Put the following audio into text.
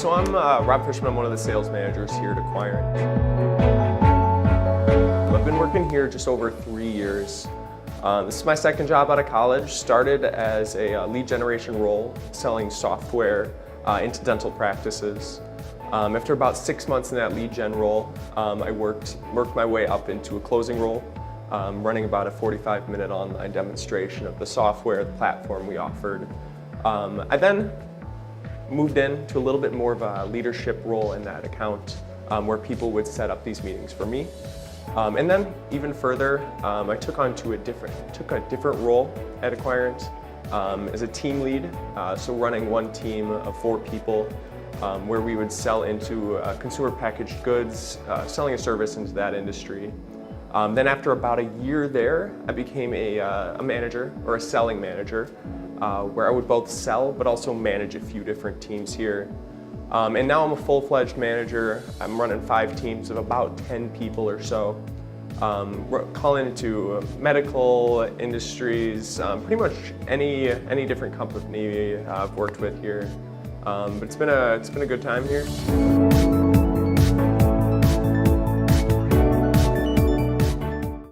So I'm Rob Fishman. I'm one of the sales managers here at Acquirent. I've been working here just over 3 years. This is my second job out of college. Started as a lead generation role, selling software into dental practices. After about 6 months in that lead gen role, I worked my way up into a closing role, running about a 45-minute online demonstration of the software, the platform we offered. I then moved into a little bit more of a leadership role in that account, where people would set up these meetings for me. And then even further, I took a different role at Acquirent as a team lead, so running one team of 4 people, where we would sell into consumer packaged goods, selling a service into that industry. Then after about a year there, I became a manager, or a selling manager, where I would both sell but also manage a few different teams here. And now I'm a full-fledged manager. I'm running 5 teams of about 10 people or so. We're calling into medical industries, pretty much any different company I've worked with here. But it's been a good time here.